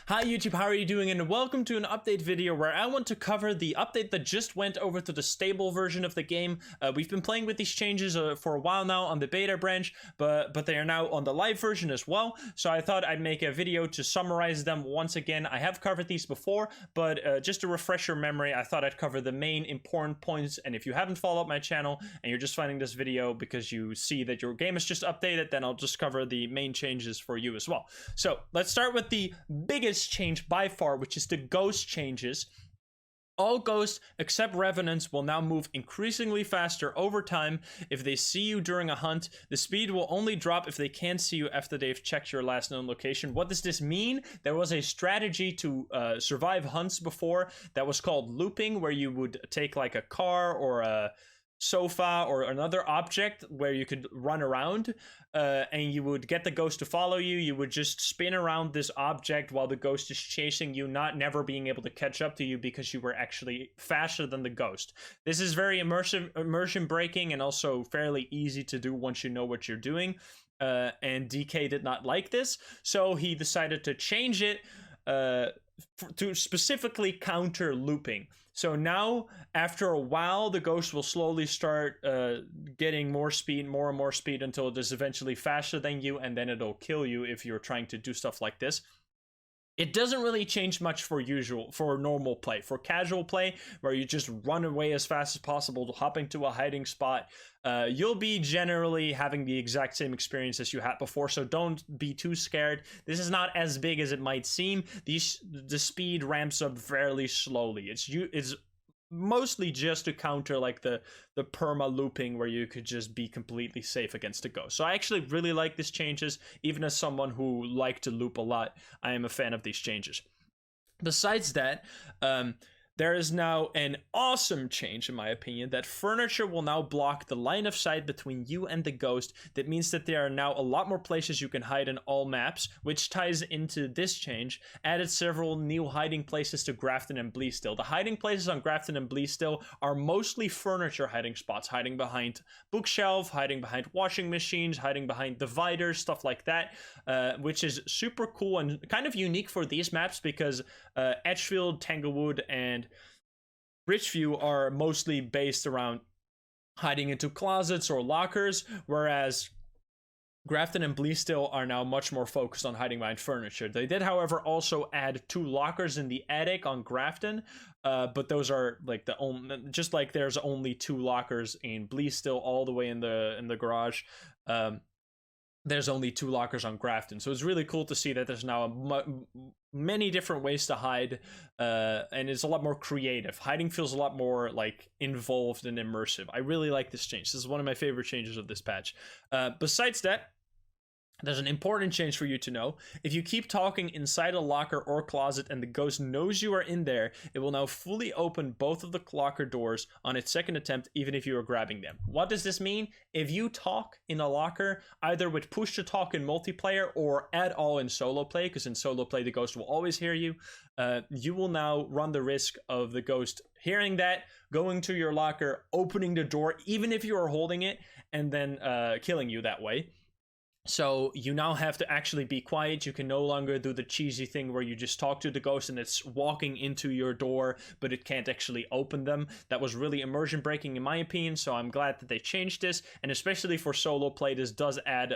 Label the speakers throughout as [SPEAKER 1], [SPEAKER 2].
[SPEAKER 1] Hi YouTube, how are you doing? And welcome to an update video where I want to cover the update that just went over to the stable version of the game. We've been playing with these changes for a while now on the beta branch, but they are now on the live version as well. So I thought I'd make a video to summarize them once again. I have covered these before, but just to refresh your memory, I thought I'd cover the main important points. And if you haven't followed my channel and you're just finding this video because you see that your game is just updated, then I'll just cover the main changes for you as well. So let's start with the biggest change by far, which is the ghost changes. All ghosts except revenants will now move increasingly faster over time. If they see you during a hunt, the speed will only drop if they can't see you after they've checked your last known location. What does this mean? There was a strategy to survive hunts before that was called looping, where you would take like a car or a sofa or another object where you could run around, and you would get the ghost to follow you. You would just spin around this object while the ghost is chasing you, never being able to catch up to you because you were actually faster than the ghost. This is very immersion breaking and also fairly easy to do once you know what you're doing, and DK did not like this, so he decided to change it to specifically counter looping. So now, after a while, the ghost will slowly start getting more speed, more and more speed, until it is eventually faster than you, and then it'll kill you if you're trying to do stuff like this. It doesn't really change much for normal play. For casual play, where you just run away as fast as possible, hopping to a hiding spot, you'll be generally having the exact same experience as you had before, so don't be too scared. This is not as big as it might seem. The speed ramps up fairly slowly. It's mostly just to counter like the perma looping, where you could just be completely safe against a ghost. So I actually really like these changes. Even as someone who liked to loop a lot, I am a fan of these changes. Besides that, there is now an awesome change, in my opinion, that furniture will now block the line of sight between you and the ghost. That means that there are now a lot more places you can hide in all maps, which ties into this change. Added several new hiding places to Grafton and Bleestill. The hiding places on Grafton and Bleestill are mostly furniture hiding spots, hiding behind bookshelf, hiding behind washing machines, hiding behind dividers, stuff like that, which is super cool and kind of unique for these maps, because Edgefield, Tanglewood, and Bridgeview are mostly based around hiding into closets or lockers, whereas Grafton and Bleestill are now much more focused on hiding behind furniture. They did, however, also add 2 lockers in the attic on Grafton, but those are like the only, just like there's only 2 lockers in Bleestill all the way in the garage. There's only 2 lockers on Grafton, so it's really cool to see that there's now many different ways to hide, and it's a lot more creative. Hiding feels a lot more like involved and immersive. I really like this change. This is one of my favorite changes of this patch. Besides that, there's an important change for you to know. If you keep talking inside a locker or closet and the ghost knows you are in there, it will now fully open both of the locker doors on its second attempt, even if you are grabbing them. What does this mean? If you talk in a locker, either with push to talk in multiplayer or at all in solo play, because in solo play the ghost will always hear you, you will now run the risk of the ghost hearing that, going to your locker, opening the door, even if you are holding it, and then killing you that way. So you now have to actually be quiet. You can no longer do the cheesy thing where you just talk to the ghost and it's walking into your door, but it can't actually open them. That was really immersion breaking in my opinion, so I'm glad that they changed this. And especially for solo play, this does add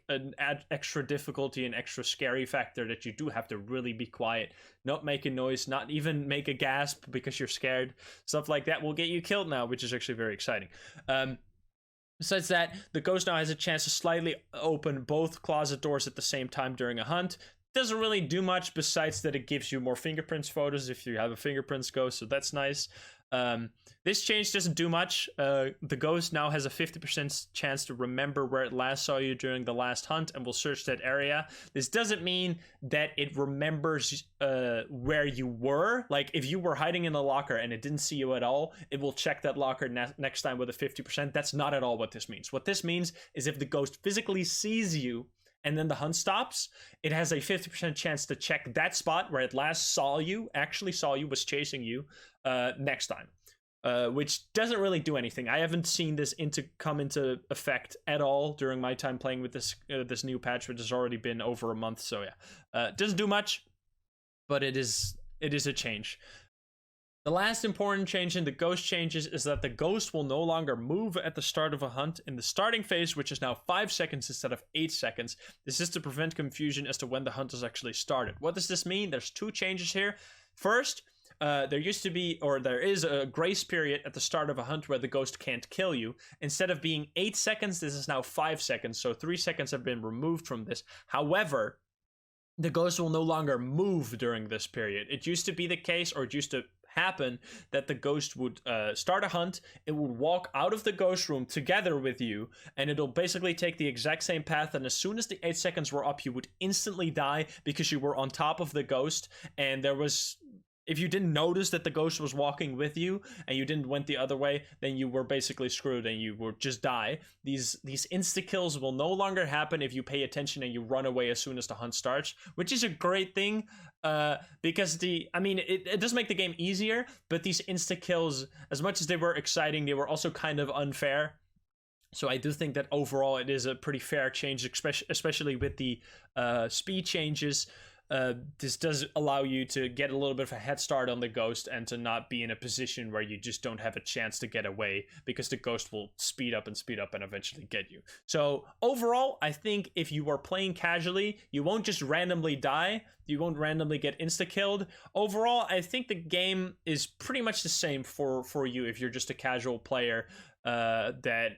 [SPEAKER 1] an extra difficulty and extra scary factor, that you do have to really be quiet, not make a noise, not even make a gasp because you're scared. Stuff like that will get you killed now, which is actually very exciting. Besides that, the ghost now has a chance to slightly open both closet doors at the same time during a hunt. Doesn't really do much besides that it gives you more fingerprints photos if you have a fingerprints ghost, so that's nice. This change doesn't do much. The ghost now has a 50% chance to remember where it last saw you during the last hunt and will search that area. This doesn't mean that it remembers where you were. Like, if you were hiding in a locker and it didn't see you at all, it will check that locker next time with a 50%. That's not at all what this means. What this means is if the ghost physically sees you and then the hunt stops, it has a 50% chance to check that spot where it last saw you, was chasing you, next time. Which doesn't really do anything. I haven't seen this come into effect at all during my time playing with this new patch, which has already been over a month, so yeah. Doesn't do much. but it is a change. The last important change in the ghost changes is that the ghost will no longer move at the start of a hunt in the starting phase, which is now 5 seconds instead of 8 seconds. This is to prevent confusion as to when the hunt is actually started. What does this mean? There's 2 changes here. First, there is a grace period at the start of a hunt where the ghost can't kill you. Instead of being 8 seconds, this is now 5 seconds, so 3 seconds have been removed from this. However, the ghost will no longer move during this period. It used to be the case, or it used to happen, that the ghost would start a hunt, it would walk out of the ghost room together with you, and it'll basically take the exact same path, and as soon as the 8 seconds were up, you would instantly die because you were on top of the ghost, and if you didn't notice that the ghost was walking with you and you didn't went the other way, then you were basically screwed and you would just die. These insta-kills will no longer happen if you pay attention and you run away as soon as the hunt starts, which is a great thing because it does make the game easier, but these insta-kills, as much as they were exciting, they were also kind of unfair. So I do think that overall it is a pretty fair change, especially with the speed changes. This does allow you to get a little bit of a head start on the ghost and to not be in a position where you just don't have a chance to get away, because the ghost will speed up and eventually get you. So overall, I think if you are playing casually, you won't just randomly die, you won't randomly get insta-killed. Overall, I think the game is pretty much the same for you if you're just a casual player that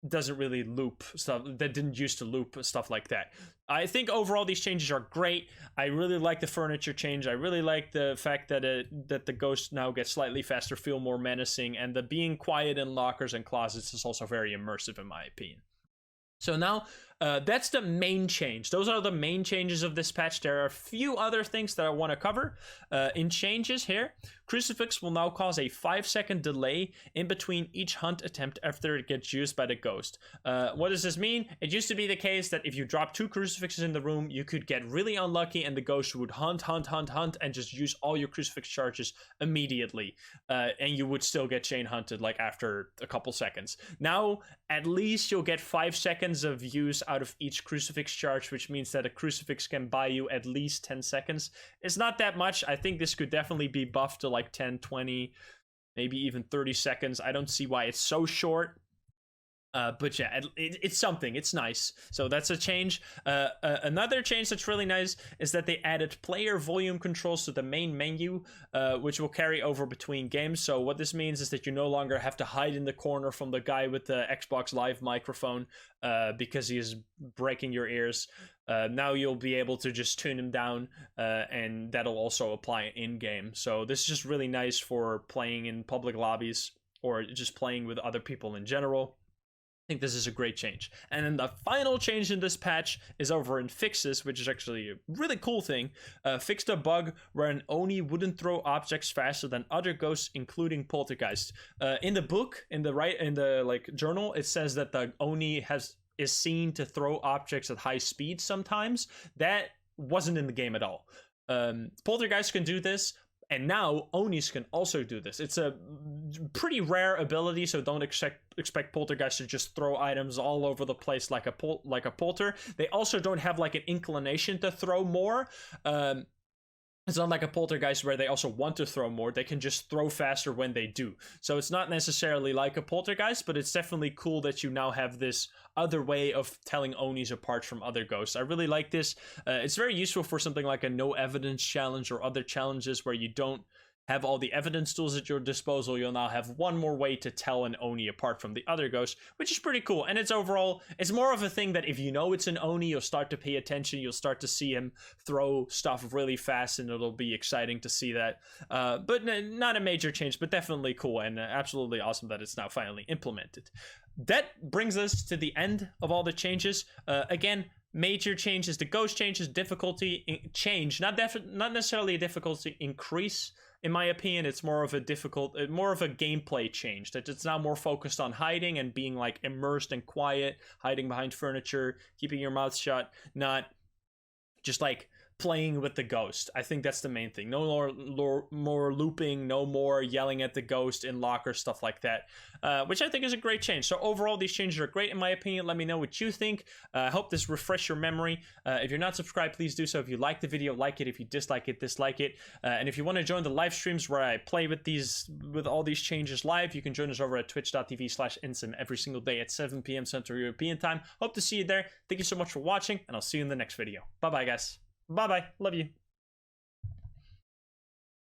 [SPEAKER 1] doesn't really loop stuff, that didn't used to loop stuff like that. I think overall these changes are great. I really like the furniture change. I really like the fact that that the ghost now gets slightly faster, feel more menacing, and the being quiet in lockers and closets is also very immersive in my opinion. So now that's the main change. Those are the main changes of this patch. There are a few other things that I want to cover in changes here. Crucifix will now cause a 5-second delay in between each hunt attempt after it gets used by the ghost. What does this mean? It used to be the case that if you drop 2 crucifixes in the room, you could get really unlucky and the ghost would hunt and just use all your crucifix charges immediately. And you would still get chain hunted like after a couple seconds. Now, at least you'll get 5 seconds of use out of each crucifix charge, which means that a crucifix can buy you at least 10 seconds. It's not that much. I think this could definitely be buffed to like 10, 20, maybe even 30 seconds. I don't see why it's so short. But yeah, it's something. It's nice. So that's a change. Another change that's really nice is that they added player volume controls to the main menu, which will carry over between games. So what this means is that you no longer have to hide in the corner from the guy with the Xbox Live microphone because he is breaking your ears. Now you'll be able to just tune him down, and that'll also apply in-game. So this is just really nice for playing in public lobbies or just playing with other people in general. I think this is a great change. And then the final change in this patch is over in fixes, which is actually a really cool thing. Fixed a bug where an Oni wouldn't throw objects faster than other ghosts, including poltergeists. In the book, in the journal, it says that the Oni is seen to throw objects at high speed sometimes. That wasn't in the game at all. Poltergeists can do this, and now Onis can also do this. It's a pretty rare ability, so don't expect poltergeists to just throw items all over the place like a polter. They also don't have like an inclination to throw more. It's not like a poltergeist where they also want to throw more. They can just throw faster when they do. So it's not necessarily like a poltergeist, but it's definitely cool that you now have this other way of telling Onis apart from other ghosts. I really like this. It's very useful for something like a no evidence challenge or other challenges where you don't have all the evidence tools at your disposal. You'll now have one more way to tell an Oni apart from the other ghosts, which is pretty cool. And it's more of a thing that if you know it's an Oni, you'll start to pay attention. You'll start to see him throw stuff really fast, and it'll be exciting to see that. But not a major change, but definitely cool and absolutely awesome that it's now finally implemented. That brings us to the end of all the changes. Again, major changes, the ghost changes, difficulty change, not necessarily a difficulty increase. In my opinion, it's more of a gameplay change, that it's now more focused on hiding and being like immersed and quiet, hiding behind furniture, keeping your mouth shut, not just like playing with the ghost. I think that's the main thing. No more looping, no more yelling at the ghost in locker, stuff like that, which I think is a great change. So overall, these changes are great in my opinion. Let me know what you think. I hope this refresh your memory. If you're not subscribed, please do so. If you like the video, like it. If you dislike it, dislike it. And if you want to join the live streams where I play with all these changes live, you can join us over at twitch.tv/Insym every single day at 7 p.m. Central European Time. Hope to see you there. Thank you so much for watching, and I'll see you in the next video. Bye-bye, guys. Bye-bye. Love you.